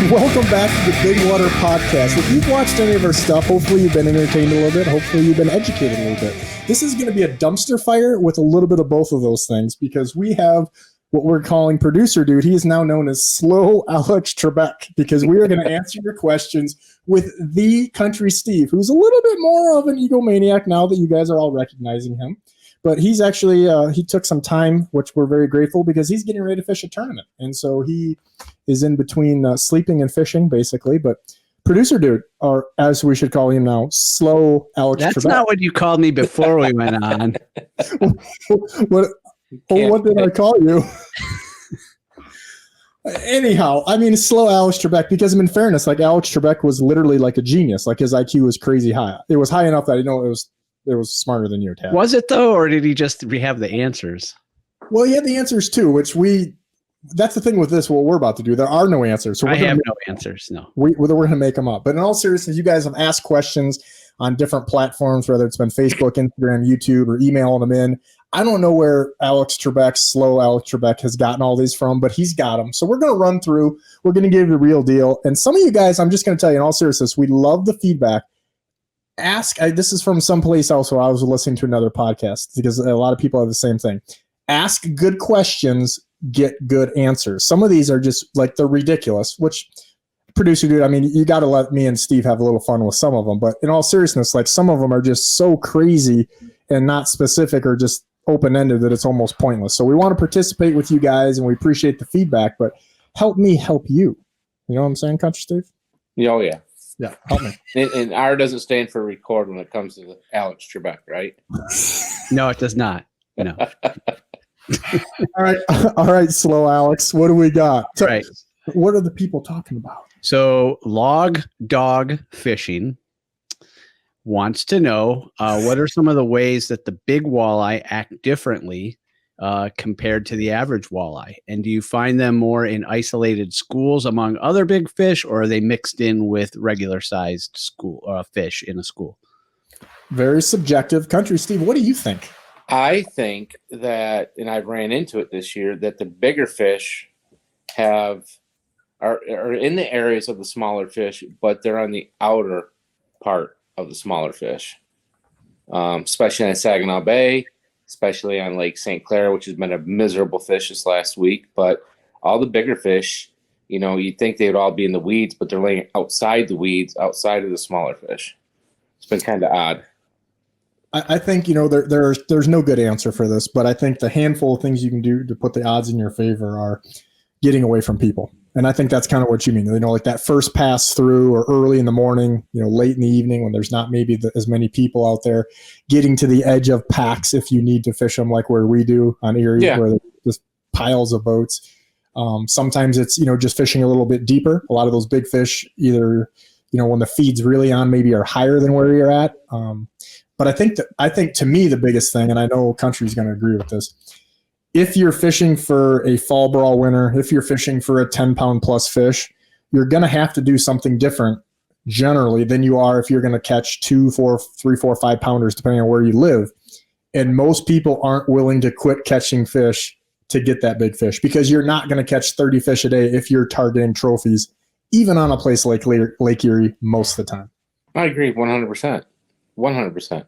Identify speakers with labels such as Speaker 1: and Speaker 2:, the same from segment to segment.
Speaker 1: Welcome back to the Bigwater Podcast. If you've watched any of our stuff, hopefully you've been entertained a little bit. Hopefully you've been educated a little bit. This is going to be a dumpster fire with a little bit of both of those things because we have what we're calling producer dude. He is now known as Slow Alex Trebek because we are going to answer your questions with the Country Steve, who's a little bit more of an egomaniac now that you guys are all recognizing him. But he's actually, he took some time, which we're very grateful because he's getting ready to fish a tournament. And so he is in between sleeping and fishing, basically. But producer dude, or as we should call him now, Slow Alex
Speaker 2: That's
Speaker 1: Trebek.
Speaker 2: not what you called me before we went on.
Speaker 1: What did I call you? Anyhow, I mean, Slow Alex Trebek, because in fairness, like Alex Trebek was literally like a genius. Like his IQ was crazy high. It was high enough that I know it was smarter than you, Tad.
Speaker 2: Was it though, or did he just have the answers?
Speaker 1: Well, he had the answers too, which that's the thing with this, what we're about to do. There are no answers. So
Speaker 2: I have no answers, no.
Speaker 1: We're going to make them up. But in all seriousness, you guys have asked questions on different platforms, whether it's been Facebook, Instagram, YouTube, or emailing them in. I don't know where Slow Alex Trebek has gotten all these from, but he's got them. So we're going to run through. We're going to give you the real deal. And some of you guys, I'm just going to tell you in all seriousness, we love the feedback. This is from someplace else where I was listening to another podcast because a lot of people have the same thing. Ask good questions, get good answers. Some of these are just like they're ridiculous, which producer dude, I mean, you got to let me and Steve have a little fun with some of them. But in all seriousness, like some of them are just so crazy and not specific or just open-ended that it's almost pointless. So we want to participate with you guys and we appreciate the feedback, but help me help you. You know what I'm saying, Country Steve?
Speaker 3: Oh, yeah.
Speaker 1: Yeah, help me.
Speaker 3: And R doesn't stand for record when it comes to Alex Trebek, right?
Speaker 2: No, it does not. No.
Speaker 1: All right, Slow Alex. What do we got?
Speaker 2: Right.
Speaker 1: What are the people talking about?
Speaker 2: So, Log Dog Fishing wants to know what are some of the ways that the big walleye act differently compared to the average walleye? And do you find them more in isolated schools among other big fish, or are they mixed in with regular sized fish in a school? Very subjective. Country Steve, what do you think?
Speaker 3: I think that, and I've ran into it this year, that the bigger fish are in the areas of the smaller fish, but they're on the outer part of the smaller fish, especially in Saginaw Bay, especially on Lake St. Clair, which has been a miserable fish this last week. But all the bigger fish, you'd think they would all be in the weeds, but they're laying outside the weeds, outside of the smaller fish. It's been kind of odd.
Speaker 1: I think, there's no good answer for this, but I think the handful of things you can do to put the odds in your favor are getting away from people. And I think that's kind of what you mean. Like that first pass through or early in the morning, late in the evening when there's not maybe as many people out there, getting to the edge of packs if you need to fish them like where we do on Erie, where there's just piles of boats. Sometimes it's, just fishing a little bit deeper. A lot of those big fish either, when the feed's really on, maybe are higher than where you're at. But I think to me, the biggest thing, and I know Country's going to agree with this, if you're fishing for a fall brawl winner, if you're fishing for a 10-pound plus fish, you're going to have to do something different generally than you are if you're going to catch 2, 4, 3, 4, 5 pounders, depending on where you live. And most people aren't willing to quit catching fish to get that big fish because you're not going to catch 30 fish a day if you're targeting trophies, even on a place like Lake Erie most of the time.
Speaker 3: I agree 100%. 100%.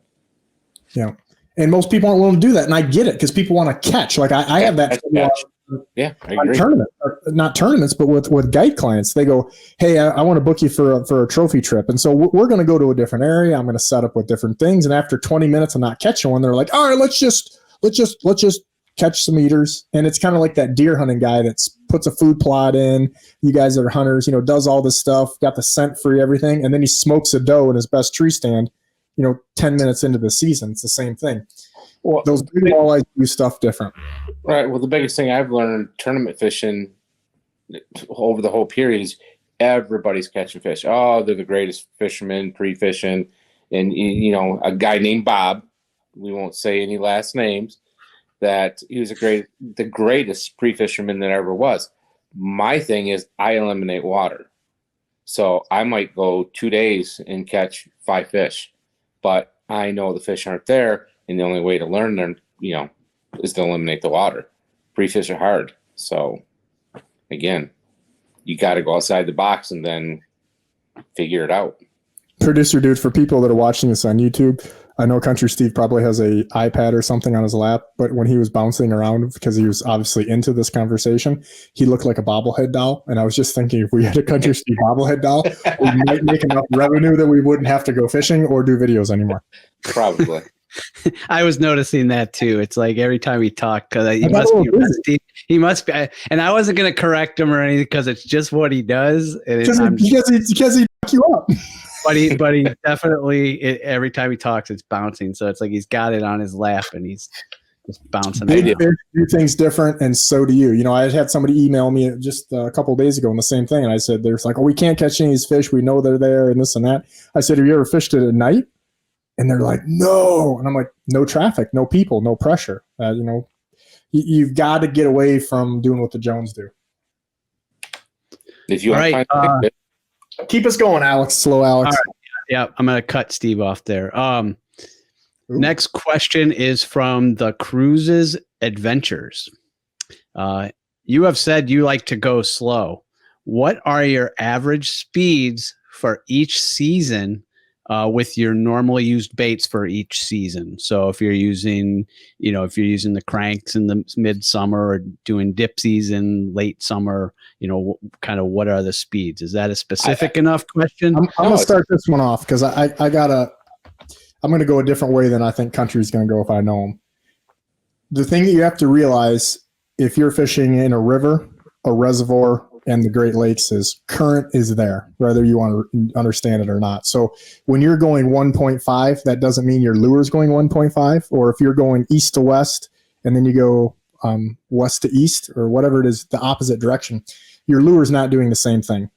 Speaker 1: Yeah. And most people aren't willing to do that. And I get it because people want to catch. Like I have that.
Speaker 3: Yeah, I agree.
Speaker 1: Not tournaments, but with guide clients. They go, hey, I want to book you for a trophy trip. And so we're going to go to a different area. I'm going to set up with different things. And after 20 minutes of not catching one, they're like, all right, let's just catch some eaters. And it's kind of like that deer hunting guy that puts a food plot in. You guys that are hunters, does all this stuff, got the scent free, everything. And then he smokes a doe in his best tree stand. 10 minutes into the season, it's the same thing. Well, those big walleyes do stuff different.
Speaker 3: Right. Well, the biggest thing I've learned tournament fishing over the whole period is everybody's catching fish. Oh, they're the greatest fishermen pre-fishing. And, a guy named Bob, we won't say any last names, that he was the greatest pre-fisherman that ever was. My thing is I eliminate water. So I might go 2 days and catch 5 fish. But I know the fish aren't there, and the only way to learn them, is to eliminate the water. Pre-fish are hard. So, again, you got to go outside the box and then figure it out.
Speaker 1: Producer dude, for people that are watching this on YouTube, I know Country Steve probably has a iPad or something on his lap, but when he was bouncing around, because he was obviously into this conversation, he looked like a bobblehead doll. And I was just thinking, if we had a Country Steve bobblehead doll, we might make enough revenue that we wouldn't have to go fishing or do videos anymore.
Speaker 3: Probably.
Speaker 2: I was noticing that too. It's like every time he talked, because he must be rusty. He must be, and I wasn't going to correct him or anything because it's just what he does. And
Speaker 1: because he knock you up.
Speaker 2: But he definitely, every time he talks, it's bouncing. So it's like he's got it on his lap and he's just bouncing.
Speaker 1: Big fish do things different, and so do you. You know, I had somebody email me just a couple of days ago on the same thing, and I said, "There's like, oh, we can't catch any of these fish. We know they're there, and this and that." I said, "Have you ever fished it at night?" And they're like, "No." And I'm like, "No traffic, no people, no pressure. You know, you've got to get away from doing what the Jones do."
Speaker 3: If you want to find
Speaker 1: keep us going, Alex. Slow, Alex.
Speaker 2: Right. Yeah, I'm going to cut Steve off there. Next question is from the Cruises Adventures. You have said you like to go slow. What are your average speeds for each season with your normally used baits for each season? So if you're using, the cranks in the midsummer or doing dipsies in late summer, kind of what are the speeds? Is that a specific enough question?
Speaker 1: I'm going to start this one off because I'm going to go a different way than I think Country's going to go if I know him. The thing that you have to realize if you're fishing in a river, a reservoir, and the Great Lakes is current is there, whether you want to understand it or not. So when you're going 1.5, that doesn't mean your lure is going 1.5. Or if you're going east to west and then you go west to east or whatever it is, the opposite direction, your lure is not doing the same thing.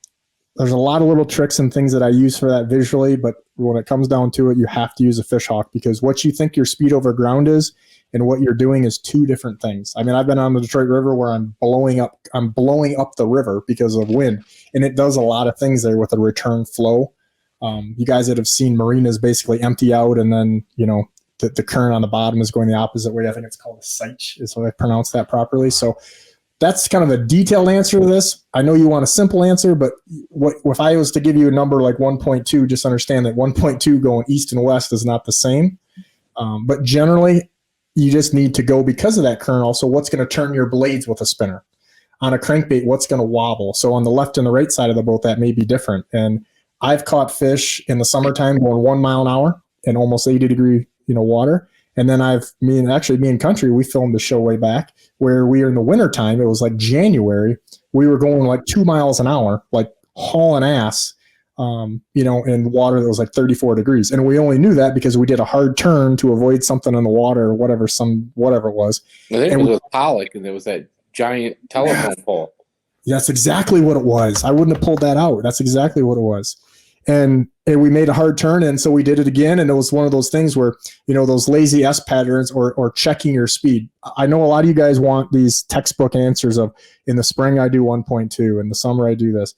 Speaker 1: There's a lot of little tricks and things that I use for that visually, but when it comes down to it, you have to use a fish hawk because what you think your speed over ground is and what you're doing is two different things. I mean, I've been on the Detroit River where I'm blowing up the river because of wind, and it does a lot of things there with a return flow. You guys that have seen marinas basically empty out, and then the current on the bottom is going the opposite way. I think it's called a sight, is how I pronounce that properly. So that's kind of a detailed answer to this. I know you want a simple answer, but if I was to give you a number like 1.2, just understand that 1.2 going east and west is not the same. But generally, you just need to go because of that current. Also, what's going to turn your blades with a spinner? On a crankbait, what's going to wobble? So on the left and the right side of the boat, that may be different. And I've caught fish in the summertime going 1 mile an hour in almost 80-degree water. And then me and Country, we filmed the show way back where we were in the wintertime. It was like January. We were going like 2 miles an hour, like hauling ass, in water that was like 34 degrees. And we only knew that because we did a hard turn to avoid something in the water or whatever it was.
Speaker 3: I think it was a pollock and there was that giant telephone pole.
Speaker 1: That's exactly what it was. I wouldn't have pulled that out. That's exactly what it was. And we made a hard turn, and so we did it again, and it was one of those things where, those lazy S patterns or checking your speed. I know a lot of you guys want these textbook answers of, in the spring I do 1.2, in the summer I do this.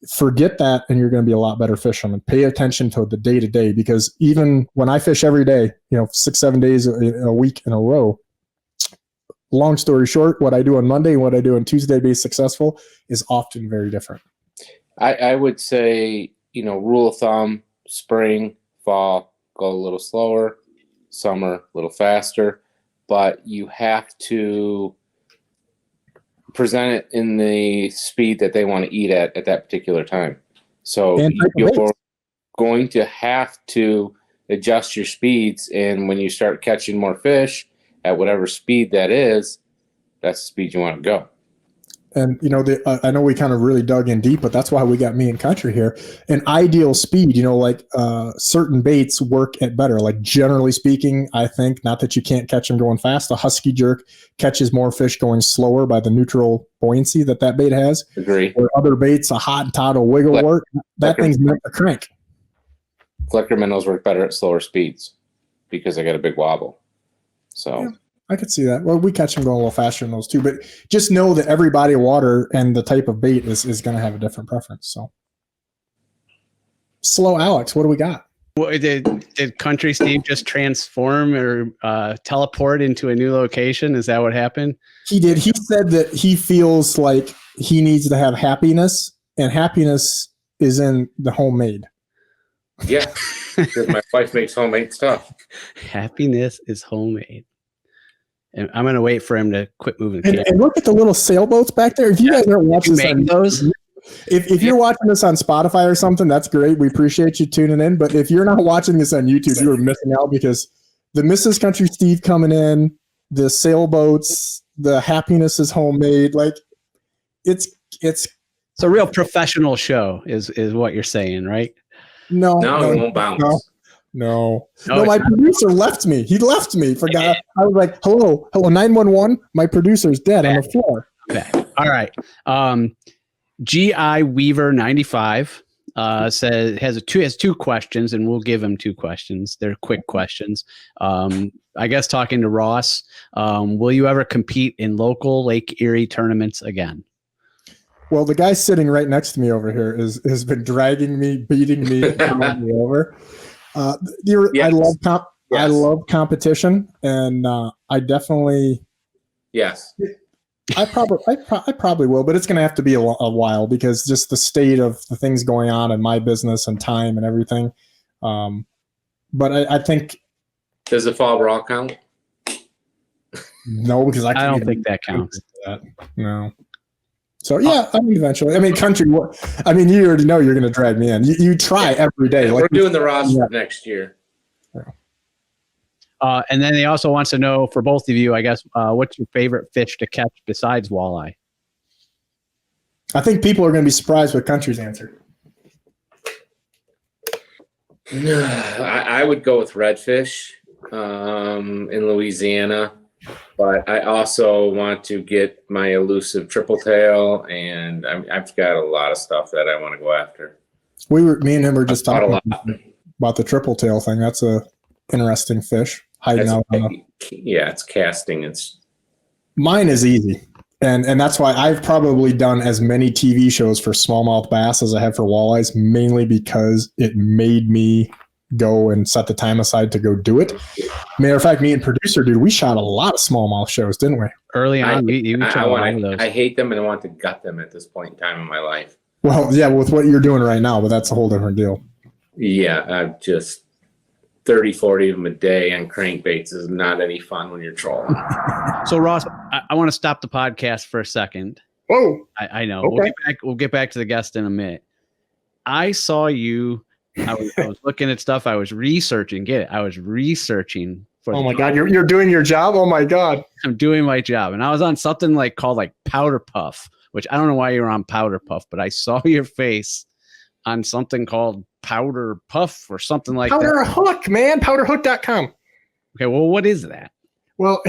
Speaker 1: Forget that, and you're going to be a lot better fisherman. Pay attention to the day-to-day, because even when I fish every day, 6-7 days a week in a row, long story short, what I do on Monday and what I do on Tuesday to be successful is often very different.
Speaker 3: I would say, rule of thumb, spring, fall, go a little slower, summer, a little faster, but you have to present it in the speed that they want to eat at that particular time. So you're going to have to adjust your speeds, and when you start catching more fish at whatever speed that is, that's the speed you want to go.
Speaker 1: And, I know we kind of really dug in deep, but that's why we got me and Country here. An ideal speed, certain baits work at better. Like generally speaking, I think, not that you can't catch them going fast, a husky jerk catches more fish going slower by the neutral buoyancy that bait has.
Speaker 3: Agree.
Speaker 1: Or other baits, a hot and tot or wiggle work. That thing's meant to crank.
Speaker 3: Flicker minnows work better at slower speeds because I got a big wobble. So...
Speaker 1: Yeah. I could see that. Well, we catch them going a little faster than those too, but just know that every body of water and the type of bait is going to have a different preference. So, slow Alex, what do we got?
Speaker 2: Well, did Country Steve just transform or teleport into a new location? Is that what happened?
Speaker 1: He did. He said that he feels like he needs to have happiness, and happiness is in the homemade.
Speaker 3: Yeah, because my wife makes homemade stuff.
Speaker 2: Happiness is homemade. And I'm going to wait for him to quit moving.
Speaker 1: And look at the little sailboats back there. If you guys aren't watching this on
Speaker 2: those,
Speaker 1: if you're watching this on Spotify or something, that's great. We appreciate you tuning in. But if you're not watching this on YouTube, you are missing out, because the Mrs. Country Steve coming in, the sailboats, the happiness is homemade. Like it's
Speaker 2: a real professional show is what you're saying, right?
Speaker 3: No, it won't bounce.
Speaker 1: No, my producer left me. He left me. Forgot. I was like, hello, 911. My producer's dead on the floor.
Speaker 2: Okay. All right. GI Weaver 95 says has two questions, and we'll give him 2 questions. They're quick questions. I guess talking to Ross, will you ever compete in local Lake Erie tournaments again?
Speaker 1: Well, the guy sitting right next to me over here has been dragging me, beating me, throwing me over. Yes. I love competition, and I definitely.
Speaker 3: Yes.
Speaker 1: I probably will, but it's going to have to be a while, because just the state of the things going on in my business and time and everything. But I think.
Speaker 3: Does the fall brawl count?
Speaker 1: No, because I
Speaker 2: don't think that counts.
Speaker 1: No. So yeah, I mean, eventually. I mean, country. I mean, you already know you're going to drag me in. You try every day.
Speaker 3: Yeah,
Speaker 1: like
Speaker 3: we're doing the roster next year.
Speaker 2: And then he also wants to know, for both of you, I guess, what's your favorite fish to catch besides walleye?
Speaker 1: I think people are going to be surprised with Country's answer.
Speaker 3: I would go with redfish in Louisiana. But I also want to get my elusive triple tail, and I've got a lot of stuff that I want to go after.
Speaker 1: Me and him were just talking about the triple tail thing. That's a interesting fish hiding out.
Speaker 3: It's casting.
Speaker 1: Mine is easy, and that's why I've probably done as many TV shows for smallmouth bass as I have for walleyes, mainly because it made me go and set the time aside to go do it. Matter of fact, me and producer, dude, we shot a lot of smallmouth shows, didn't we?
Speaker 2: Early on, you shot a lot of those.
Speaker 3: I hate them and I want to gut them at this point in time in my life.
Speaker 1: Well, yeah, with what you're doing right now, but that's a whole different deal.
Speaker 3: Yeah, I've just 30, 40 of them a day on crankbaits is not any fun when you're trolling.
Speaker 2: So, Ross, I want to stop the podcast for a second.
Speaker 1: Whoa.
Speaker 2: I know.
Speaker 1: Okay.
Speaker 2: We'll get back to the guest in a minute. I saw you. I was looking at stuff. I was researching. I was researching for.
Speaker 1: Oh my God, you're doing your job. Oh my God,
Speaker 2: I'm doing my job, and I was on something called Powder Puff, which I don't know why you were on Powder Puff, but I saw your face on something called Powder Puff or something like that.
Speaker 1: Powder Hook, man, powderhook.com.
Speaker 2: Okay, well, what is that?
Speaker 1: Well,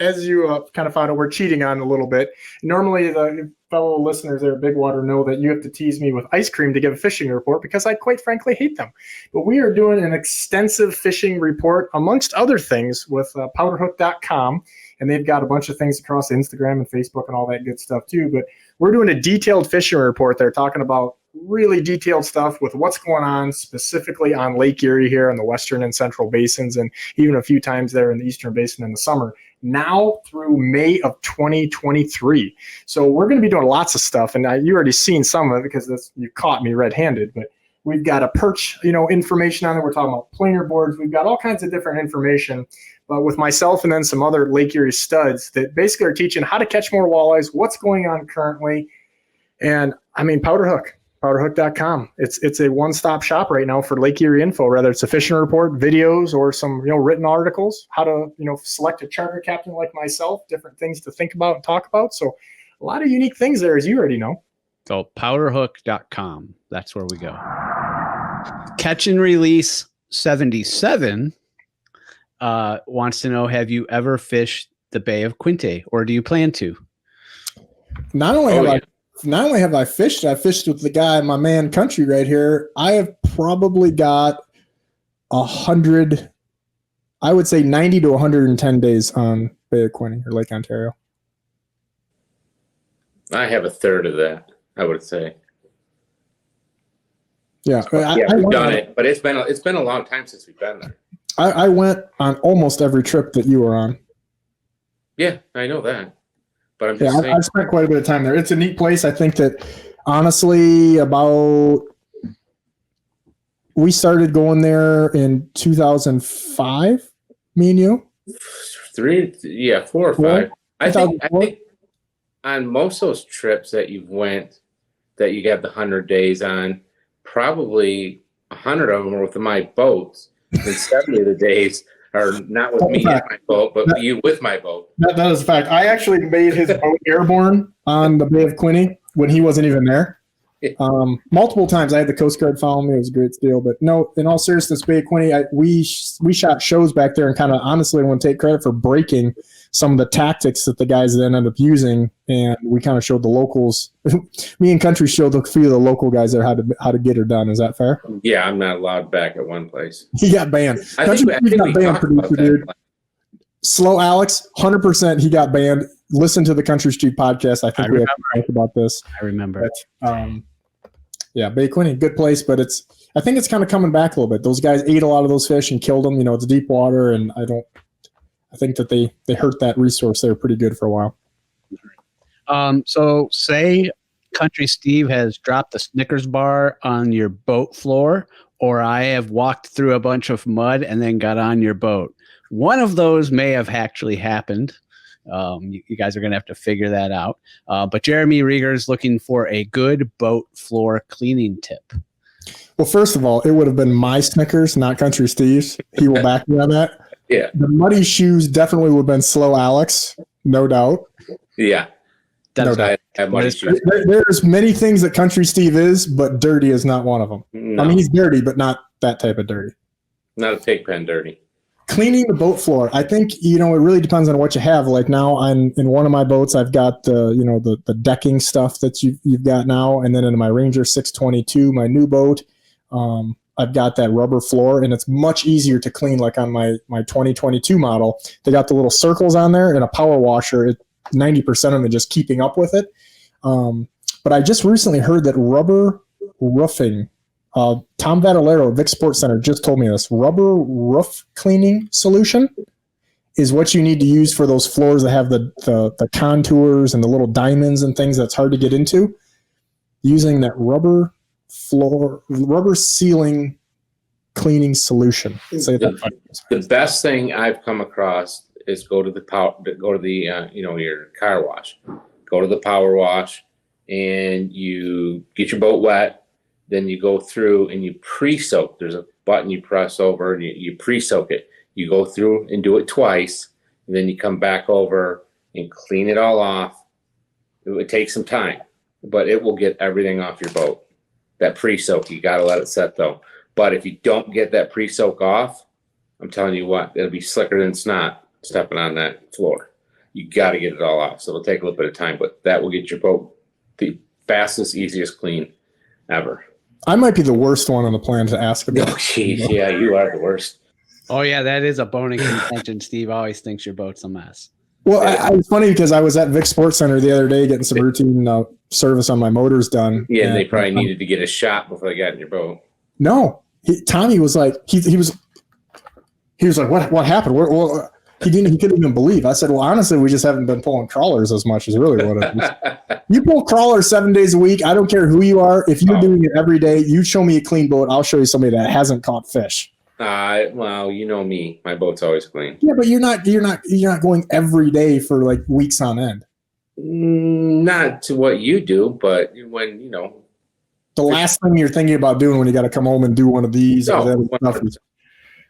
Speaker 1: as you kind of found out, we're cheating on a little bit. Normally, the fellow listeners there at Bigwater know that you have to tease me with ice cream to give a fishing report, because I quite frankly hate them. But we are doing an extensive fishing report, amongst other things, with powderhook.com. And they've got a bunch of things across Instagram and Facebook and all that good stuff too. But we're doing a detailed fishing report. They're talking about really detailed stuff with what's going on specifically on Lake Erie here in the western and central basins, and even a few times there in the eastern basin in the summer, now through May of 2023. So we're going to be doing lots of stuff, and you already seen some of it because you caught me red-handed, but we've got a perch, information on there. We're talking about planer boards. We've got all kinds of different information, but with myself and then some other Lake Erie studs that basically are teaching how to catch more walleyes, what's going on currently. And I mean, powderhook.com. It's a one-stop shop right now for Lake Erie info, whether it's a fishing report, videos, or some written articles, how to select a charter captain like myself, different things to think about and talk about. So a lot of unique things there, as you already know.
Speaker 2: So powderhook.com. That's where we go. Catch and Release 77 wants to know, have you ever fished the Bay of Quinte, or do you plan to?
Speaker 1: Not only have I fished, I fished with the guy, my man Country right here. I have probably got 100, I would say 90 to 110 days on Bay of Quinte or Lake Ontario.
Speaker 3: I have a third of that, I would say.
Speaker 1: Yeah,
Speaker 3: we've done it, but it's been a long time since we've been there.
Speaker 1: I went on almost every trip that you were on.
Speaker 3: Yeah, I know that. But I'm just saying.
Speaker 1: I've spent quite a bit of time there. It's a neat place. I think that honestly, we started going there in 2005. Me and you.
Speaker 3: 4 or 5. I think on most of those trips that you've went, that you got the 100 days on, probably 100 of them are with my boats, and 70 of the days are not with me in my boat, but you with my boat.
Speaker 1: That is a fact. I actually made his boat airborne on the Bay of Quinte when he wasn't even there. Multiple times I had the Coast Guard follow me. It was a great deal. But no, in all seriousness, Bay of Quinte, we shot shows back there, and kind of honestly, I want to take credit for breaking some of the tactics that the guys then ended up using, and we kind of showed the locals. Me and Country showed a few of the local guys there how to get her done. Is that fair?
Speaker 3: Yeah, I'm not allowed back at one place.
Speaker 1: He got banned.
Speaker 3: I think we talked about that.
Speaker 1: Dude. Slow Alex, 100%. He got banned. Listen to the Country Street podcast. I think we have to talk about this.
Speaker 2: I remember.
Speaker 1: But, yeah, Bay Quinte, good place, but I think it's kind of coming back a little bit. Those guys ate a lot of those fish and killed them. You know, it's deep water, and I think that they hurt that resource there pretty good for a while.
Speaker 2: So say Country Steve has dropped the Snickers bar on your boat floor, or I have walked through a bunch of mud and then got on your boat. One of those may have actually happened. You guys are going to have to figure that out. But Jeremy Rieger is looking for a good boat floor cleaning tip.
Speaker 1: Well, first of all, it would have been my Snickers, not Country Steve's. He will back me on that.
Speaker 3: Yeah.
Speaker 1: The muddy shoes definitely would have been Slow Alex, no doubt.
Speaker 3: Yeah.
Speaker 2: That's
Speaker 3: I have muddy shoes.
Speaker 1: There's many things that Country Steve is, but dirty is not one of them.
Speaker 3: No.
Speaker 1: I mean, he's dirty, but not that type of dirty.
Speaker 3: Not a pig pen dirty.
Speaker 1: Cleaning the boat floor, I think, it really depends on what you have. Like now, in one of my boats, I've got the decking stuff that you've got now, and then in my Ranger 622, my new boat, I've got that rubber floor, and it's much easier to clean. Like on my 2022 model, they got the little circles on there and a power washer. 90% of them are just keeping up with it. But I just recently heard that rubber roofing. Tom Vadalero, Vic Sports Center, just told me this. Rubber roof cleaning solution is what you need to use for those floors that have the contours and the little diamonds and things that's hard to get into. Using that rubber sealing cleaning solution.
Speaker 3: The best thing I've come across is go to your car wash. Go to the power wash, and you get your boat wet. Then you go through and you pre-soak. There's a button you press over and you pre-soak it. You go through and do it twice, and then you come back over and clean it all off. It would take some time, but it will get everything off your boat. That pre-soak, you got to let it set though. But if you don't get that pre-soak off, I'm telling you what, it'll be slicker than snot stepping on that floor. You got to get it all off. So it'll take a little bit of time, but that will get your boat the fastest, easiest clean ever.
Speaker 1: I might be the worst one on the planet to ask about.
Speaker 3: Oh, geez. Yeah, you are the worst.
Speaker 2: Oh, yeah, that is a bone of contention. Steve always thinks your boat's a mess.
Speaker 1: Well, it's funny because I was at Vic Sports Center the other day getting some routine service on my motors done.
Speaker 3: Yeah, and they probably needed to get a shot before they got in your boat.
Speaker 1: No, Tommy was like, he was like, what happened? He couldn't even believe. I said, well, honestly, we just haven't been pulling crawlers as much as really what it is. You pull crawlers 7 days a week. I don't care who you are. If you're doing it every day, you show me a clean boat. I'll show you somebody that hasn't caught fish.
Speaker 3: Well, you know me. My boat's always clean.
Speaker 1: Yeah, but you're not going every day for like weeks on end.
Speaker 3: Not to what you do, but when
Speaker 1: the last thing you're thinking about doing when you got to come home and do one of these.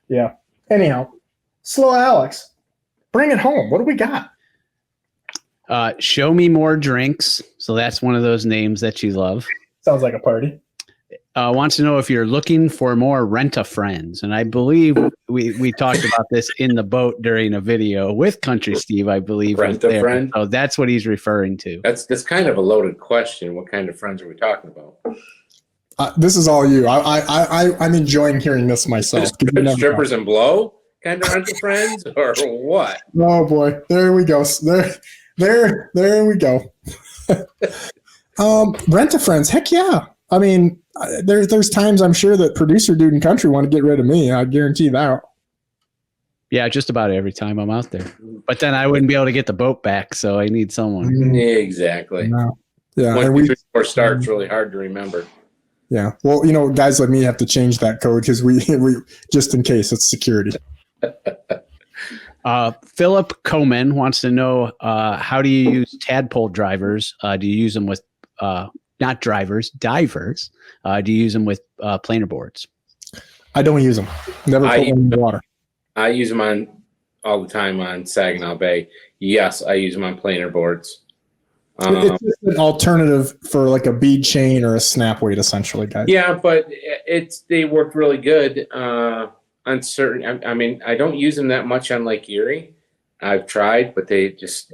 Speaker 1: Yeah. Anyhow, Slow Alex, bring it home. What do we got?
Speaker 2: Show me more drinks. So that's one of those names that you love.
Speaker 1: Sounds like a party.
Speaker 2: Wants to know if you're looking for more rent-a-friends. And I believe we talked about this in the boat during a video with Country Steve, I believe.
Speaker 3: Rent-a-friend?
Speaker 2: So that's what he's referring to.
Speaker 3: That's kind of a loaded question. What kind of friends are we talking about?
Speaker 1: This is all you. I'm enjoying hearing this myself.
Speaker 3: Strippers and blow kind of rent-a-friends or what?
Speaker 1: Oh, boy. There we go. There we go. Rent-a-friends. Heck yeah. I mean, there's times I'm sure that producer dude and Country want to get rid of me. I guarantee that.
Speaker 2: Yeah, just about every time I'm out there. But then I wouldn't be able to get the boat back, so I need someone.
Speaker 3: Exactly.
Speaker 1: No. Yeah,
Speaker 3: 1,
Speaker 1: and
Speaker 3: 2,
Speaker 1: we
Speaker 3: 3, 4 starts really hard to remember.
Speaker 1: yeah. Well, guys like me have to change that code because we just in case it's security.
Speaker 2: Philip Coman wants to know how do you use tadpole drivers? Do you use them with not drivers, divers? Do you use them with planer boards?
Speaker 1: I don't use them. Never put them in the water.
Speaker 3: I use them on all the time on Saginaw Bay. Yes, I use them on planer boards.
Speaker 1: It's just an alternative for like a bead chain or a snap weight, essentially, guys.
Speaker 3: Yeah, but they work really good on certain. I mean, I don't use them that much on Lake Erie. I've tried, but they just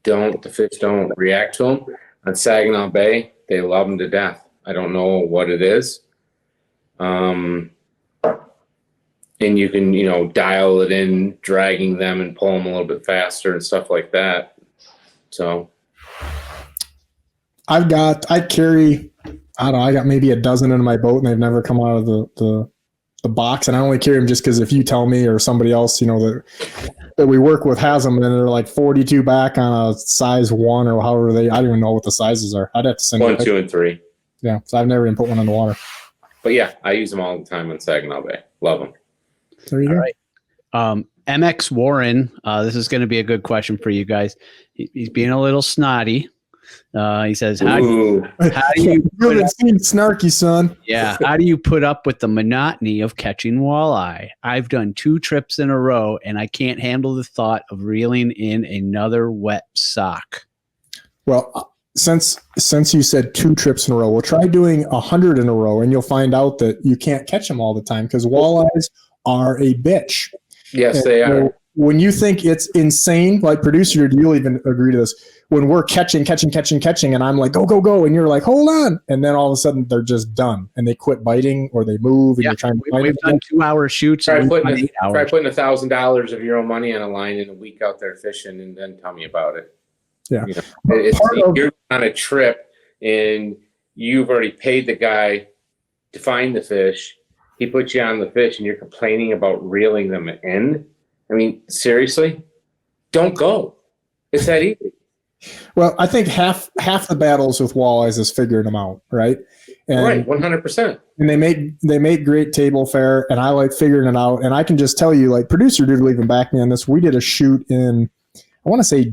Speaker 3: don't. The fish don't react to them. On Saginaw Bay, they love them to death. I don't know what it is. And you can, dial it in, dragging them and pull them a little bit faster and stuff like that. So
Speaker 1: I carry, I don't know, I got maybe a dozen in my boat and they've never come out of the box. And I only carry them just because if you tell me or somebody else, that we work with has them and they're like 42 back on a size 1 or however I don't even know what the sizes are. I'd have to send
Speaker 3: 1, 2, and 3.
Speaker 1: Yeah. So I've never even put one in the water.
Speaker 3: But yeah, I use them all the time on Saginaw Bay. Love them.
Speaker 1: There you go.
Speaker 2: All right. MX Warren, this is going to be a good question for you guys. He's being a little snotty. He says, how do you
Speaker 1: You've seen snarky, son.
Speaker 2: Yeah. How do you put up with the monotony of catching walleye? I've done 2 trips in a row and I can't handle the thought of reeling in another wet sock.
Speaker 1: Well, since you said 2 trips in a row, we'll try doing 100 in a row and you'll find out that you can't catch them all the time because walleyes are a bitch.
Speaker 3: Yes, they are.
Speaker 1: When you think it's insane, like producer, you'll even agree to this. When we're catching, and I'm like, go, and you're like, hold on, and then all of a sudden they're just done, and they quit biting or they move, and you're trying to find
Speaker 2: We've done 2-hour shoots.
Speaker 3: Try putting $1,000 of your own money on a line in a week out there fishing, and then tell me about it.
Speaker 1: Yeah,
Speaker 3: you're on a trip, and you've already paid the guy to find the fish. He puts you on the fish, and you're complaining about reeling them in. I mean, seriously, don't go. It's that easy.
Speaker 1: Well, I think half the battles with walleyes is figuring them out, right? And,
Speaker 3: right, 100%.
Speaker 1: And they make great table fare, and I like figuring it out. And I can just tell you, like producer did even back me on this. We did a shoot in, I want to say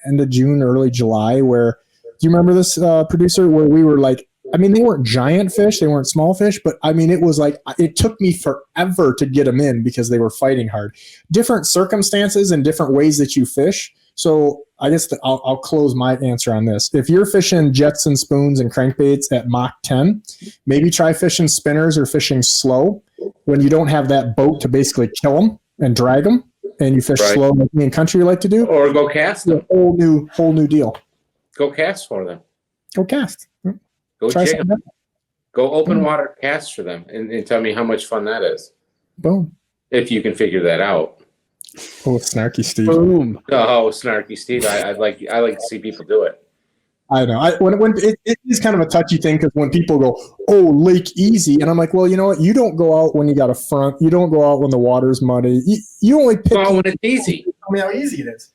Speaker 1: end of June, early July. Where do you remember this producer? Where we were like, I mean, they weren't giant fish, they weren't small fish, but I mean, it was like it took me forever to get them in because they were fighting hard. Different circumstances and different ways that you fish. So I guess I'll close my answer on this. If you're fishing jets and spoons and crankbaits at Mach 10, maybe try fishing spinners or fishing slow when you don't have that boat to basically kill them and drag them, and you fish slow like me and country like to do.
Speaker 3: Or go cast them.
Speaker 1: Whole new deal.
Speaker 3: Go cast for them.
Speaker 1: Go cast.
Speaker 3: Go jig them. Go open water cast for them and tell me how much fun that is.
Speaker 1: Boom.
Speaker 3: If you can figure that out.
Speaker 1: Oh, snarky Steve.
Speaker 2: Boom.
Speaker 3: Oh, snarky Steve. I like to see people do it.
Speaker 1: I know. When it is kind of a touchy thing because when people go, oh, Lake Easy, and I'm like, well, you know what? You don't go out when you got a front. You don't go out when the water's muddy. You only pick
Speaker 3: when it's easy.
Speaker 1: Tell me how easy it is.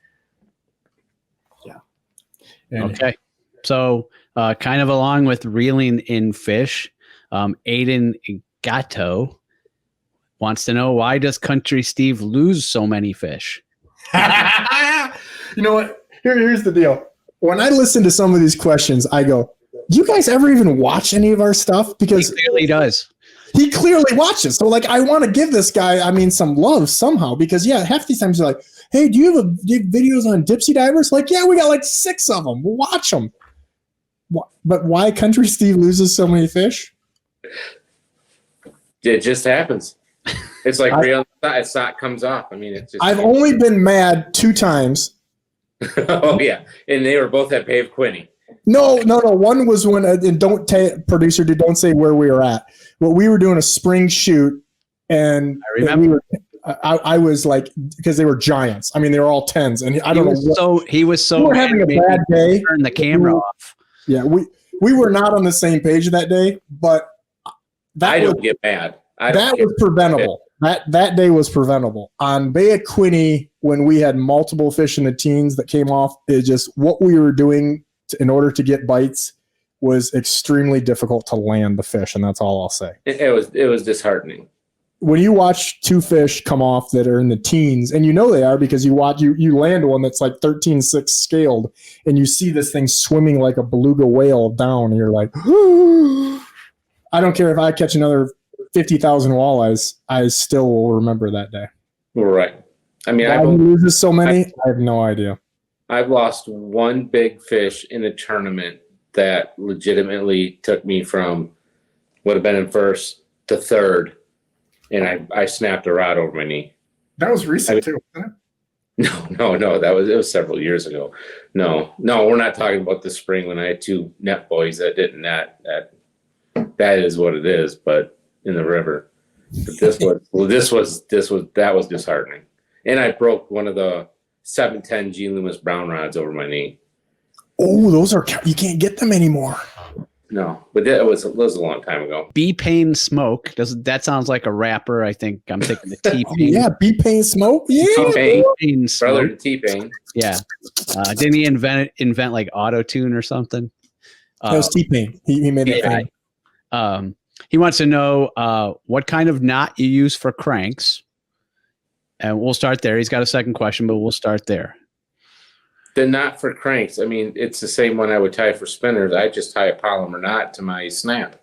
Speaker 1: Yeah.
Speaker 2: Okay. So kind of along with reeling in fish, Aiden Gatto wants to know, why does Country Steve lose so many fish?
Speaker 1: You know what? Here's the deal. When I listen to some of these questions, I go, do you guys ever even watch any of our stuff? Because
Speaker 2: he clearly does.
Speaker 1: He clearly watches. So like, I want to give this guy, some love somehow, because half these times you're like, hey, do you have videos on dipsy divers? Like, yeah, we got like 6 of them. We'll watch them. But why Country Steve loses so many fish?
Speaker 3: It just happens. It's like real sock comes off. I mean, it's just.
Speaker 1: I've only been mad 2 times.
Speaker 3: Oh yeah, and they were both at Pave Quinney.
Speaker 1: No. One was when, and producer, don't say where we were at. Well, we were doing a spring shoot, and
Speaker 2: I remember.
Speaker 1: I was like, because they were giants. I mean, they were all 10s, and I don't know.
Speaker 2: He was so.
Speaker 1: We were having a bad day.
Speaker 2: Turn the camera off.
Speaker 1: Yeah, we were not on the same page that day, but
Speaker 3: I don't get mad.
Speaker 1: That was preventable. that day was preventable. On Bay of Quinte, when we had multiple fish in the teens that came off, it just what we were doing in order to get bites was extremely difficult to land the fish, and that's all I'll say.
Speaker 3: It was disheartening.
Speaker 1: When you watch two fish come off that are in the teens, and you know they are because you land one that's like 13.6 scaled, and you see this thing swimming like a beluga whale down, and you're like, I don't care if I catch another 50,000 walleyes, I still will remember that day.
Speaker 3: Right. I mean,
Speaker 1: Why he loses so many, I have no idea.
Speaker 3: I've lost one big fish in a tournament that legitimately took me from would have been in first to third, and I snapped a rod over my knee.
Speaker 1: That was recent too, wasn't
Speaker 3: it? No. It was several years ago. No, we're not talking about the spring when I had two net boys that didn't net. That is what it is, but in the river. But that was disheartening. And I broke one of the 710 G Loomis brown rods over my knee.
Speaker 1: Oh, you can't get them anymore.
Speaker 3: No, but that was a long time ago.
Speaker 2: B-Pain Smoke. That sounds like a rapper. I think I'm thinking the T-Pain.
Speaker 1: Yeah, B-Pain Smoke. Yeah,
Speaker 3: T-Pain, brother to T-Pain.
Speaker 2: Yeah, didn't he invent like auto-tune or something?
Speaker 1: That was T-Pain. He made it.
Speaker 2: He wants to know what kind of knot you use for cranks, and we'll start there. He's got a second question, but we'll start there.
Speaker 3: The knot for cranks. I mean, it's the same one I would tie for spinners. I just tie a polymer knot to my snap.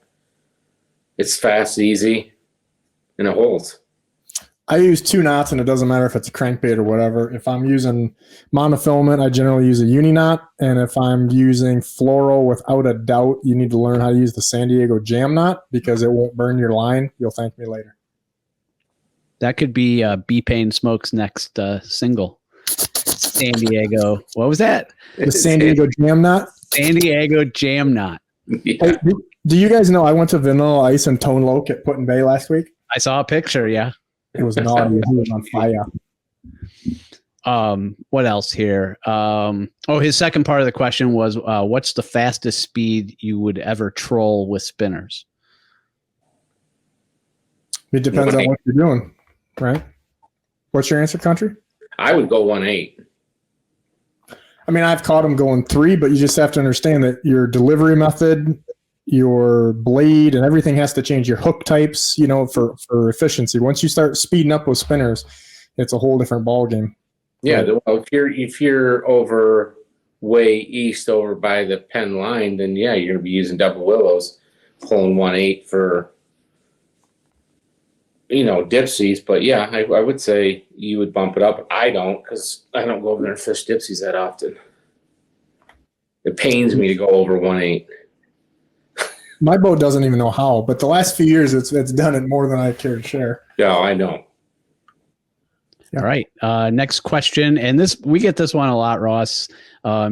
Speaker 3: It's fast, easy, and it holds.
Speaker 1: I use 2 knots, and it doesn't matter if it's a crankbait or whatever. If I'm using monofilament, I generally use a uni knot, and if I'm using fluoro, without a doubt, you need to learn how to use the San Diego jam knot because it won't burn your line. You'll thank me later.
Speaker 2: That could be B-Pain Smoke's next single. San Diego. What was that?
Speaker 1: The San Diego jam knot?
Speaker 2: San Diego jam knot.
Speaker 3: Yeah.
Speaker 1: Hey, do you guys know I went to Vanilla Ice and Tone Loc at Put in Bay last week?
Speaker 2: I saw a picture, yeah.
Speaker 1: It was naughty. He was on fire.
Speaker 2: What else here? His second part of the question was, what's the fastest speed you would ever troll with spinners?
Speaker 1: It depends on what you're doing, right? What's your answer, Country?
Speaker 3: I would go 1.8.
Speaker 1: I mean, I've caught them going 3, but you just have to understand that your delivery method, your blade, and everything has to change. Your hook types, for efficiency. Once you start speeding up with spinners, it's a whole different ballgame.
Speaker 3: Yeah, well, if you're over way east over by the Penn line, then yeah, you're gonna be using double willows, pulling 1.8 for dipsies. But yeah, I would say you would bump it up. I don't, because I don't go over there and fish dipsies that often. It pains me to go over 1.8.
Speaker 1: My boat doesn't even know how, but the last few years it's done it more than I care to share.
Speaker 3: Yeah, I know.
Speaker 2: All right. Next question, and we get this one a lot, Ross.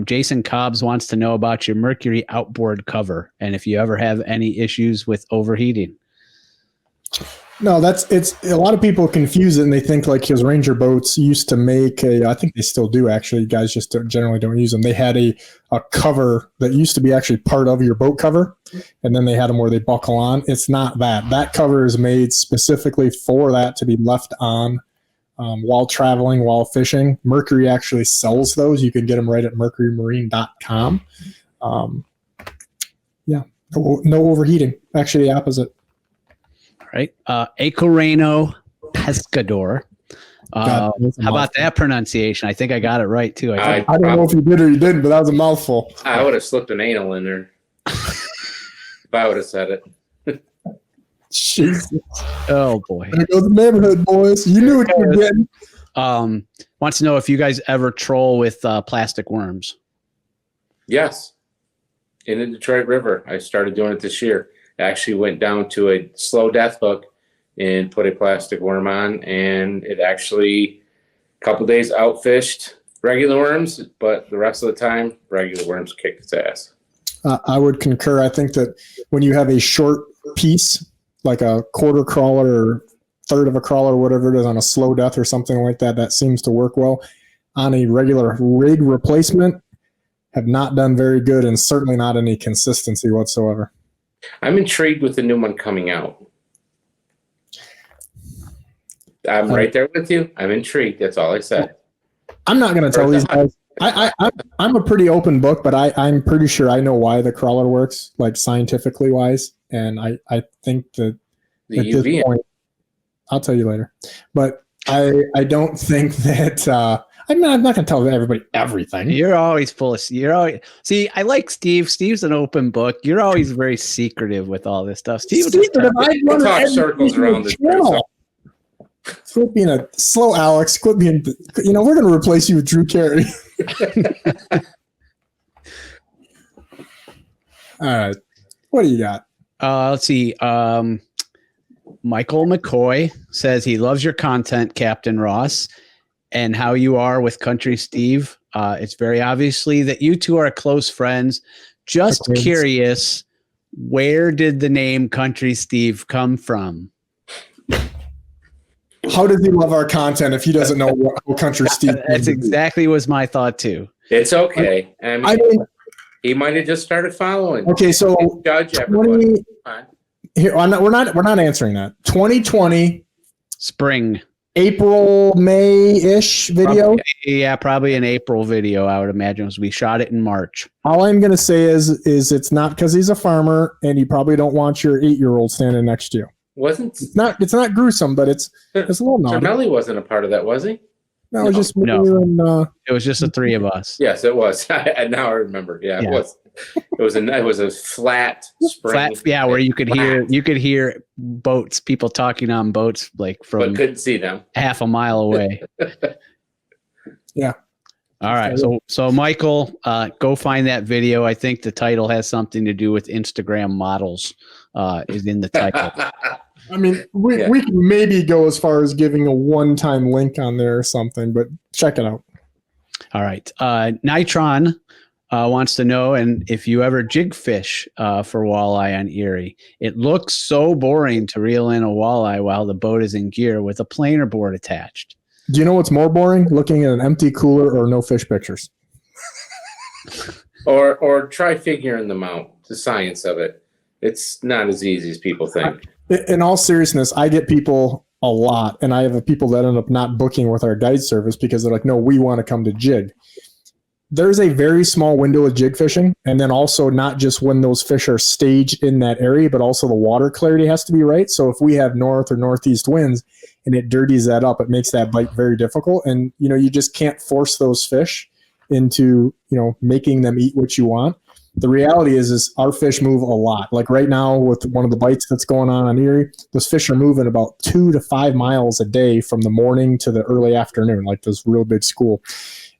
Speaker 2: Jason Cobbs wants to know about your Mercury outboard cover and if you ever have any issues with overheating.
Speaker 1: No, it's a lot of people confuse it and they think like his Ranger boats used to make I think they still do actually. Guys just generally don't use them. They had a cover that used to be actually part of your boat cover, and then they had them where they buckle on. It's not that. That cover is made specifically for that to be left on while traveling, while fishing. Mercury actually sells those. You can get them right at mercurymarine.com. No overheating. Actually, the opposite.
Speaker 2: Right. Ecoreno Pescador. How about that pronunciation? I think I got it right, too.
Speaker 1: I don't know if you did or you didn't, but that was a mouthful.
Speaker 3: I would have slipped an anal in there if I would have said it.
Speaker 1: Jesus.
Speaker 2: Oh, boy.
Speaker 1: There goes the neighborhood, boys. You knew what you were getting.
Speaker 2: Wants to know if you guys ever troll with plastic worms.
Speaker 3: Yes. In the Detroit River. I started doing it this year. I actually went down to a slow death hook and put a plastic worm on, and it actually a couple days outfished regular worms, but the rest of the time, regular worms kicked its ass.
Speaker 1: I would concur. I think that when you have a short piece, like a quarter crawler or third of a crawler or whatever it is on a slow death or something like that, that seems to work well. On a regular rig replacement, have not done very good, and certainly not any consistency whatsoever.
Speaker 3: I'm intrigued with the new one coming out. I'm right there with you. I'm intrigued. That's all I said.
Speaker 1: I'm not going to tell these guys. I'm a pretty open book, but I'm pretty sure I know why the crawler works, like scientifically wise. And I think that
Speaker 3: The
Speaker 1: at this
Speaker 3: UV.
Speaker 1: point, I'll tell you later. But I don't think that I'm not going to tell everybody everything.
Speaker 2: You're always full of. See. I like Steve. Steve's an open book. You're always very secretive with all this stuff. Steve,
Speaker 3: We'll talk circles around this.
Speaker 1: Quit being a slow Alex. Quit being. We're going to replace you with Drew Carey. All right. What do you got?
Speaker 2: Let's see. Michael McCoy says he loves your content, Captain Ross, and how you are with Country Steve. It's very obviously that you two are close friends. Just curious, where did the name Country Steve come from?
Speaker 1: How does he love our content if he doesn't know what Country Steve?
Speaker 2: That's exactly was my thought too.
Speaker 3: It's okay. I mean, he might have just started following.
Speaker 1: Okay, so
Speaker 3: judge everybody.
Speaker 1: Here, we're not answering that. 2020
Speaker 2: spring,
Speaker 1: April, May-ish video.
Speaker 2: Probably an April video. I would imagine as we shot it in March. All
Speaker 1: I'm gonna say is it's not because he's a farmer and you probably don't want your 8-year-old standing next to you. It's not gruesome, but it's a little naughty.
Speaker 3: Melly wasn't a part of that, was he?
Speaker 1: No, it was just me and,
Speaker 2: it was just the three of us.
Speaker 3: Yes, it was. Now I remember. Yeah, it was. It was a flat spring.
Speaker 2: Where you could hear boats, people talking on boats, like from.
Speaker 3: But couldn't see them.
Speaker 2: Half a mile away.
Speaker 1: Yeah.
Speaker 2: All right. So Michael, go find that video. I think the title has something to do with Instagram models. Is in the title.
Speaker 1: I mean, we can maybe go as far as giving a one-time link on there or something, but check it out.
Speaker 2: All right. Nitron wants to know, and if you ever jig fish for walleye on Erie, it looks so boring to reel in a walleye while the boat is in gear with a planer board attached.
Speaker 1: Do you know what's more boring? Looking at an empty cooler or no fish pictures.
Speaker 3: or try figuring them out, the science of it. It's not as easy as people think.
Speaker 1: In all seriousness, I get people a lot, and I have people that end up not booking with our guide service because they're like, no, we want to come to jig. There's a very small window of jig fishing, and then also not just when those fish are staged in that area, but also the water clarity has to be right. So if we have north or northeast winds and it dirties that up, it makes that bite very difficult. And, you just can't force those fish into, making them eat what you want. The reality is our fish move a lot. Like right now with one of the bites that's going on Erie, those fish are moving about 2 to 5 miles a day from the morning to the early afternoon, like this real big school.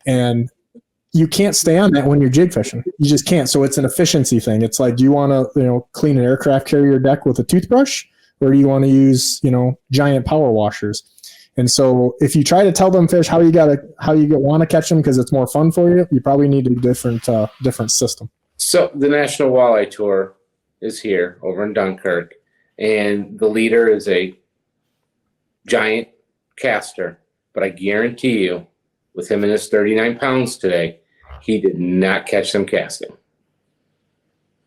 Speaker 1: And you can't stay on that when you're jig fishing. You just can't. So it's an efficiency thing. It's like, do you want to, clean an aircraft carrier deck with a toothbrush, or do you want to use, giant power washers? And so if you try to tell them fish how you want to catch them because it's more fun for you, you probably need a different system.
Speaker 3: So the National Walleye Tour is here over in Dunkirk, and the leader is a giant caster. But I guarantee you, with him and his 39 pounds today, he did not catch them casting.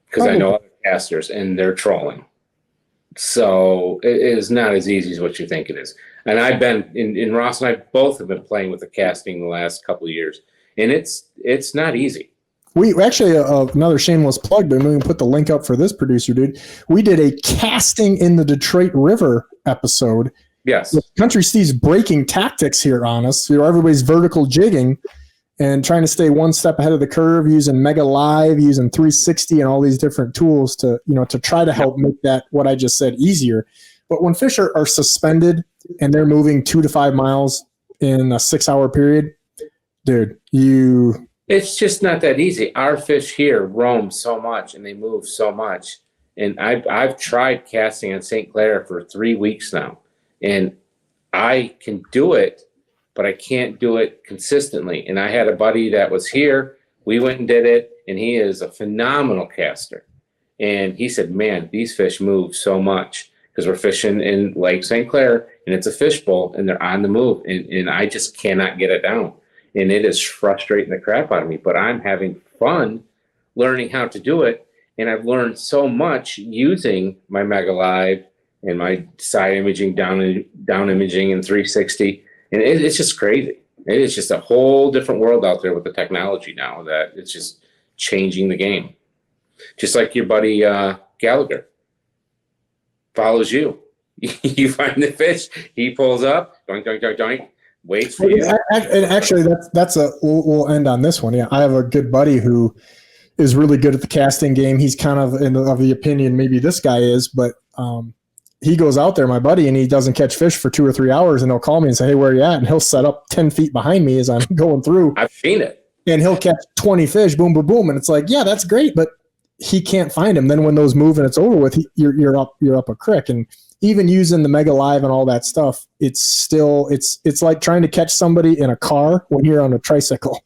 Speaker 3: Because I know other casters, and they're trolling. So it is not as easy as what you think it is. And I've been, in Ross and I both have been playing with the casting the last couple of years, and it's not easy.
Speaker 1: We actually, another shameless plug, but we can put the link up for this producer dude. We did a casting in the Detroit River episode.
Speaker 3: Yes.
Speaker 1: Country Steve's breaking tactics here on us. Everybody's vertical jigging and trying to stay one step ahead of the curve, using Mega Live, using 360 and all these different tools to try to help make that, what I just said, easier. But when fish are suspended and they're moving 2 to 5 miles in a 6-hour period, dude,
Speaker 3: it's just not that easy. Our fish here roam so much and they move so much. And I've tried casting on St. Clair for 3 weeks now. And I can do it, but I can't do it consistently. And I had a buddy that was here. We went and did it, and he is a phenomenal caster. And he said, man, these fish move so much because we're fishing in Lake St. Clair, and it's a fishbowl, and they're on the move. And I just cannot get it down. And it is frustrating the crap out of me, but I'm having fun learning how to do it. And I've learned so much using my Mega Live and my side imaging, down imaging, and 360, and it's just crazy. It is just a whole different world out there with the technology now that it's just changing the game. Just like your buddy Gallagher follows you. You find the fish, he pulls up, doink, doink, doink, doink, waits for you.
Speaker 1: And actually, we'll end on this one. Yeah, I have a good buddy who is really good at the casting game. He's kind of of the opinion maybe this guy is, but he goes out there, my buddy, and he doesn't catch fish for 2 or 3 hours, and he'll call me and say, "Hey, where are you at?" And he'll set up 10 feet behind me as I'm going through.
Speaker 3: I've seen it.
Speaker 1: And he'll catch 20 fish, boom, boom, boom. And it's like, yeah, that's great, but he can't find them. Then when those move and it's over with, you're up a creek. And even using the Mega Live and all that stuff, it's still it's like trying to catch somebody in a car when you're on a tricycle.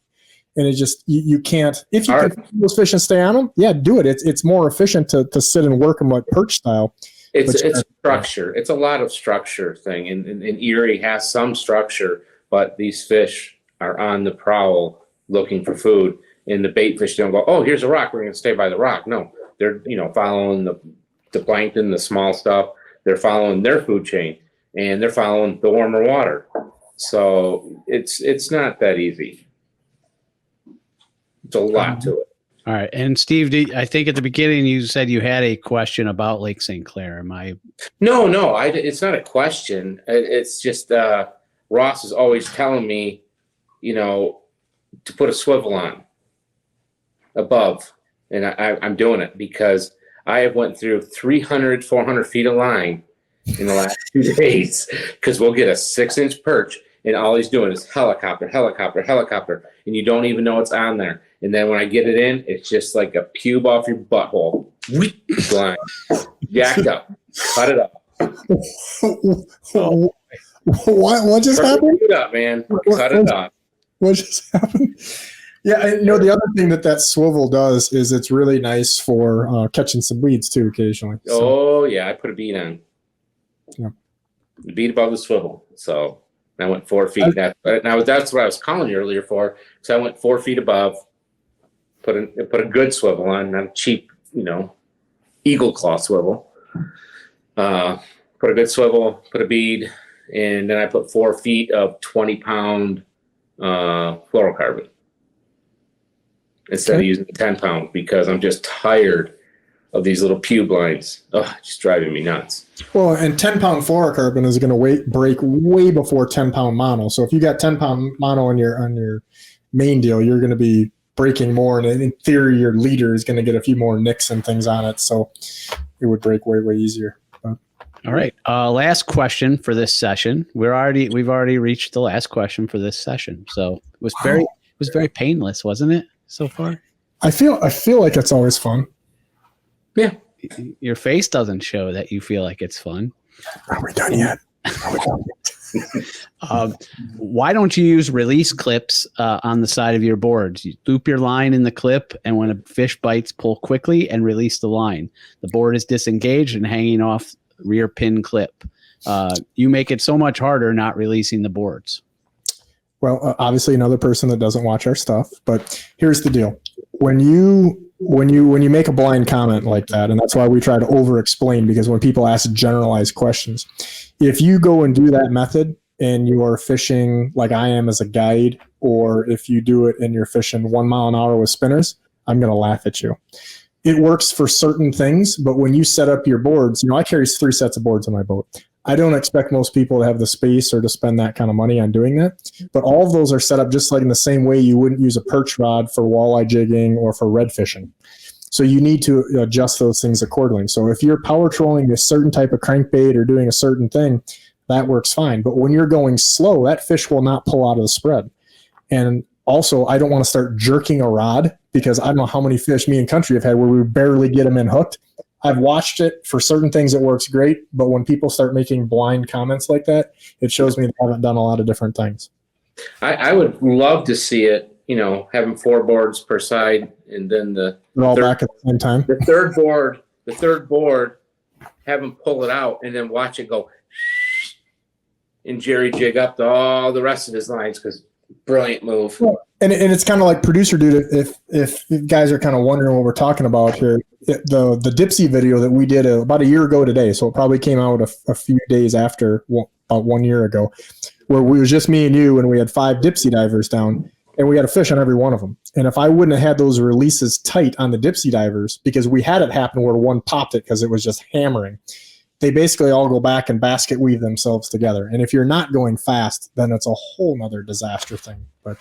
Speaker 1: And it just you can't. If you can find those fish and stay on them, yeah, do it. It's more efficient to sit and work them like perch style.
Speaker 3: It's structure. It's a lot of structure thing, and Erie has some structure, but these fish are on the prowl looking for food, and the bait fish don't go, "Oh, here's a rock, we're going to stay by the rock." No, they're following the plankton, the small stuff. They're following their food chain, and they're following the warmer water. So it's not that easy. It's a lot to it.
Speaker 2: All right. And Steve, I think at the beginning you said you had a question about Lake St. Clair. Am I?
Speaker 3: No, it's not a question. It's just Ross is always telling me, to put a swivel on above. And I'm doing it because I have went through 300, 400 feet of line in the last 2 days because we'll get a 6-inch perch and all he's doing is helicopter, helicopter, helicopter. And you don't even know it's on there. And then when I get it in, it's just like a pube off your butthole. Line. Jacked up. Cut it up.
Speaker 1: What just happened?
Speaker 3: Cut it up, man. Cut it up.
Speaker 1: What just happened? Yeah, and the other thing that swivel does is it's really nice for catching some weeds too occasionally.
Speaker 3: So. Oh, yeah. I put a bead on.
Speaker 1: Yeah.
Speaker 3: The bead above the swivel. So I went 4 feet. That's what I was calling you earlier for. So I went 4 feet above. Put a good swivel on, not a cheap, eagle claw swivel. Put a good swivel, put a bead, and then I put 4 feet of 20-pound fluorocarbon instead of using the 10-pound because I'm just tired of these little pube lines. Oh, just driving me nuts.
Speaker 1: Well, and 10-pound fluorocarbon is going to break way before 10-pound mono. So if you got 10-pound mono on your main deal, you're going to be breaking more, and in theory your leader is going to get a few more nicks and things on it, so it would break way easier. But.
Speaker 2: All right, last question for this session. We've already reached the last question for this session, so it was very painless, wasn't it, so far? I feel
Speaker 1: like it's always fun.
Speaker 2: Yeah, your face doesn't show that you feel like it's fun.
Speaker 1: Are we done yet?
Speaker 2: Why don't you use release clips on the side of your boards? You loop your line in the clip, and when a fish bites, pull quickly and release the line. The board is disengaged and hanging off rear pin clip. You make it so much harder not releasing the boards.
Speaker 1: Well, obviously another person that doesn't watch our stuff, but here's the deal. When you make a blind comment like that, and that's why we try to over-explain, because when people ask generalized questions, if you go and do that method and you are fishing like I am as a guide, or if you do it and you're fishing 1 mile an hour with spinners, I'm going to laugh at you. It works for certain things, but when you set up your boards, I carry 3 sets of boards on my boat. I don't expect most people to have the space or to spend that kind of money on doing that. But all of those are set up just like in the same way you wouldn't use a perch rod for walleye jigging or for red fishing. So you need to adjust those things accordingly. So if you're power trolling a certain type of crankbait or doing a certain thing, that works fine. But when you're going slow, that fish will not pull out of the spread. And also, I don't want to start jerking a rod because I don't know how many fish me and Country have had where we barely get them in hooked. I've watched it for certain things. It works great. But when people start making blind comments like that, it shows me they haven't done a lot of different things.
Speaker 3: I would love to see it, having 4 boards per side, and then they're
Speaker 1: all back at the same time.
Speaker 3: The third board, have them pull it out and then watch it go, and Jerry jig up all the rest of his lines because Brilliant move.
Speaker 1: And it's kind of like producer dude. If guys are kind of wondering what we're talking about here, the Dipsy video that we did about a year ago today, so it probably came out a few days after, about 1 year ago, where we was just me and you, and we had 5 Dipsy divers down, and we had a fish on every one of them. And if I wouldn't have had those releases tight on the Dipsy divers, because we had it happen where one popped it because it was just hammering, they basically all go back and basket weave themselves together. And if you're not going fast, then it's a whole nother disaster thing. But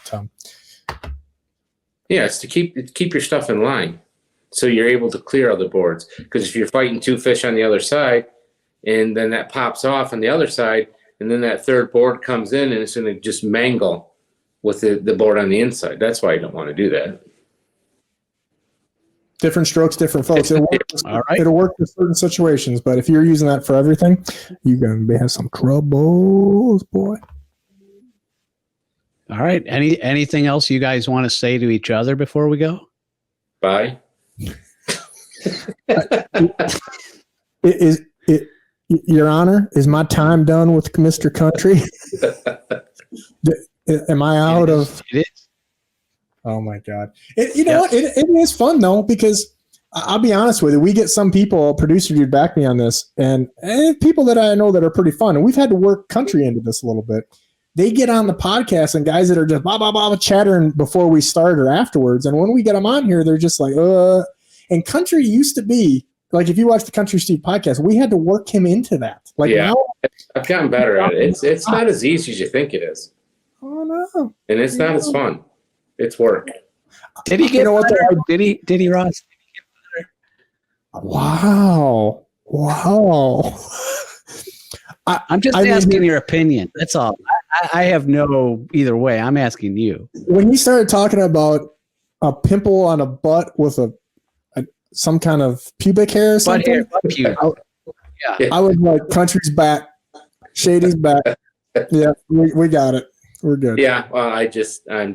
Speaker 3: yeah, it's to keep your stuff in line, so you're able to clear other boards. Because if you're fighting 2 fish on the other side, and then that pops off on the other side, and then that third board comes in, and it's going to just mangle with the board on the inside. That's why you don't want to do that.
Speaker 1: different strokes, different folks. It'll work,
Speaker 2: All right.
Speaker 1: it'll work for certain situations, but if you're using that for everything, you're going to have some troubles, boy.
Speaker 2: All right. Anything else you guys want to say to each other before we go?
Speaker 3: Bye.
Speaker 1: Your Honor, is my time done with Mr. Country? Am I out of?
Speaker 2: It is.
Speaker 1: Oh my God! You know what? It is fun though, because I'll be honest with you. We get some people, producer dude, back me on this, and people that I know that are pretty fun, and we've had to work Country into this a little bit. They get on the podcast, and guys that are just blah blah blah chattering before we start or afterwards, and when we get them on here, they're just like, And Country used to be like, if you watch the Country Steve podcast, we had to work him into that. Like,
Speaker 3: yeah,
Speaker 1: now,
Speaker 3: I've gotten better at it. It's not as easy as you think it is.
Speaker 1: Oh no!
Speaker 3: And it's not as fun. It's work.
Speaker 2: Did he get better? Did he, Ross?
Speaker 1: Wow!
Speaker 2: I'm just asking your opinion. That's all. I have no either way. I'm asking you.
Speaker 1: When you started talking about a pimple on a butt with some kind of pubic hair or something, I was like, Country's back, Shady's back. Yeah, we got it. We're good.
Speaker 3: Yeah, well, I'm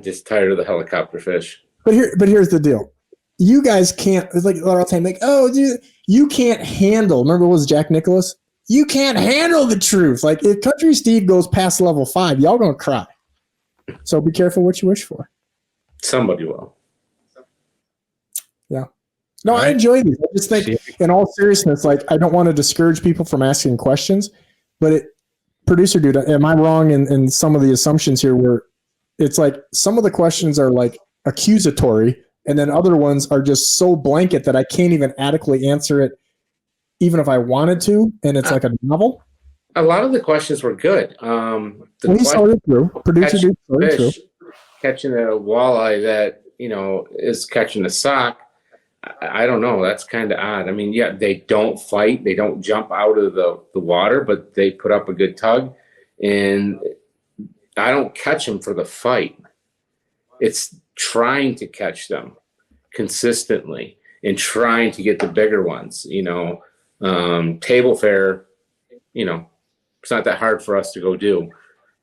Speaker 3: just tired of the helicopter fish.
Speaker 1: But here's the deal. You guys can't. It's like all the time, like, oh, dude, you can't handle. Remember, what was Jack Nicholas? You can't handle the truth. Like, if Country Steve goes past level 5, y'all gonna cry. So be careful what you wish for.
Speaker 3: Somebody will.
Speaker 1: Yeah. No, I enjoy these. I just think, in all seriousness, like, I don't want to discourage people from asking questions, but producer dude, am I wrong in some of the assumptions here where it's like some of the questions are like accusatory and then other ones are just so blanket that I can't even adequately answer it even if I wanted to, and it's like a novel?
Speaker 3: A lot of the questions were good.
Speaker 1: Producer dude sorted through.
Speaker 3: Catching a walleye that, is catching a sock, I don't know. That's kind of odd. I mean, yeah, they don't fight. They don't jump out of the water, but they put up a good tug. And I don't catch them for the fight. It's trying to catch them consistently and trying to get the bigger ones. Table fare, it's not that hard for us to go do.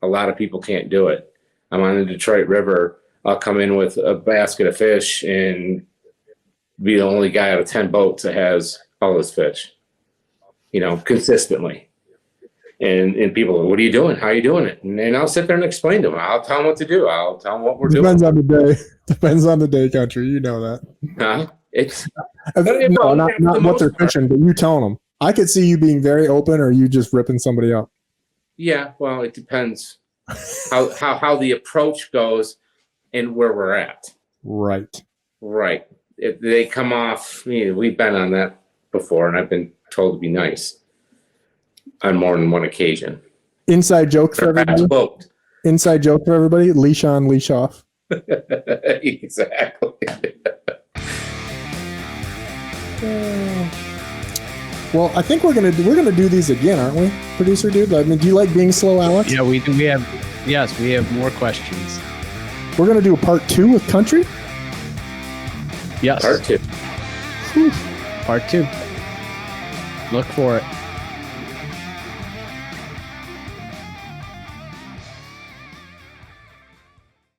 Speaker 3: A lot of people can't do it. I'm on the Detroit River. I'll come in with a basket of fish and be the only guy out of 10 boats that has all his fish, consistently. And people are, what are you doing? How are you doing it? And I'll sit there and explain to them. I'll tell them what to do. I'll tell them what we're doing.
Speaker 1: Depends on the day. Depends on the day, Country. You know that.
Speaker 3: Huh?
Speaker 1: No, not what they're fishing, but you telling them. I could see you being very open or you just ripping somebody up.
Speaker 3: Yeah, well, it depends how the approach goes and where we're at.
Speaker 1: Right.
Speaker 3: If they come off, we've been on that before, and I've been told to be nice on more than one occasion.
Speaker 1: Inside joke for everybody. Inside joke for everybody. Leash on, leash off.
Speaker 3: Exactly.
Speaker 1: Well, I think we're gonna do these again, aren't we, producer dude? I mean, do you like being slow, Alex?
Speaker 2: Yeah, we do. We have more questions.
Speaker 1: We're gonna do a part 2 with Country.
Speaker 2: Yes.
Speaker 3: Part 2.
Speaker 2: Part 2. Look for it.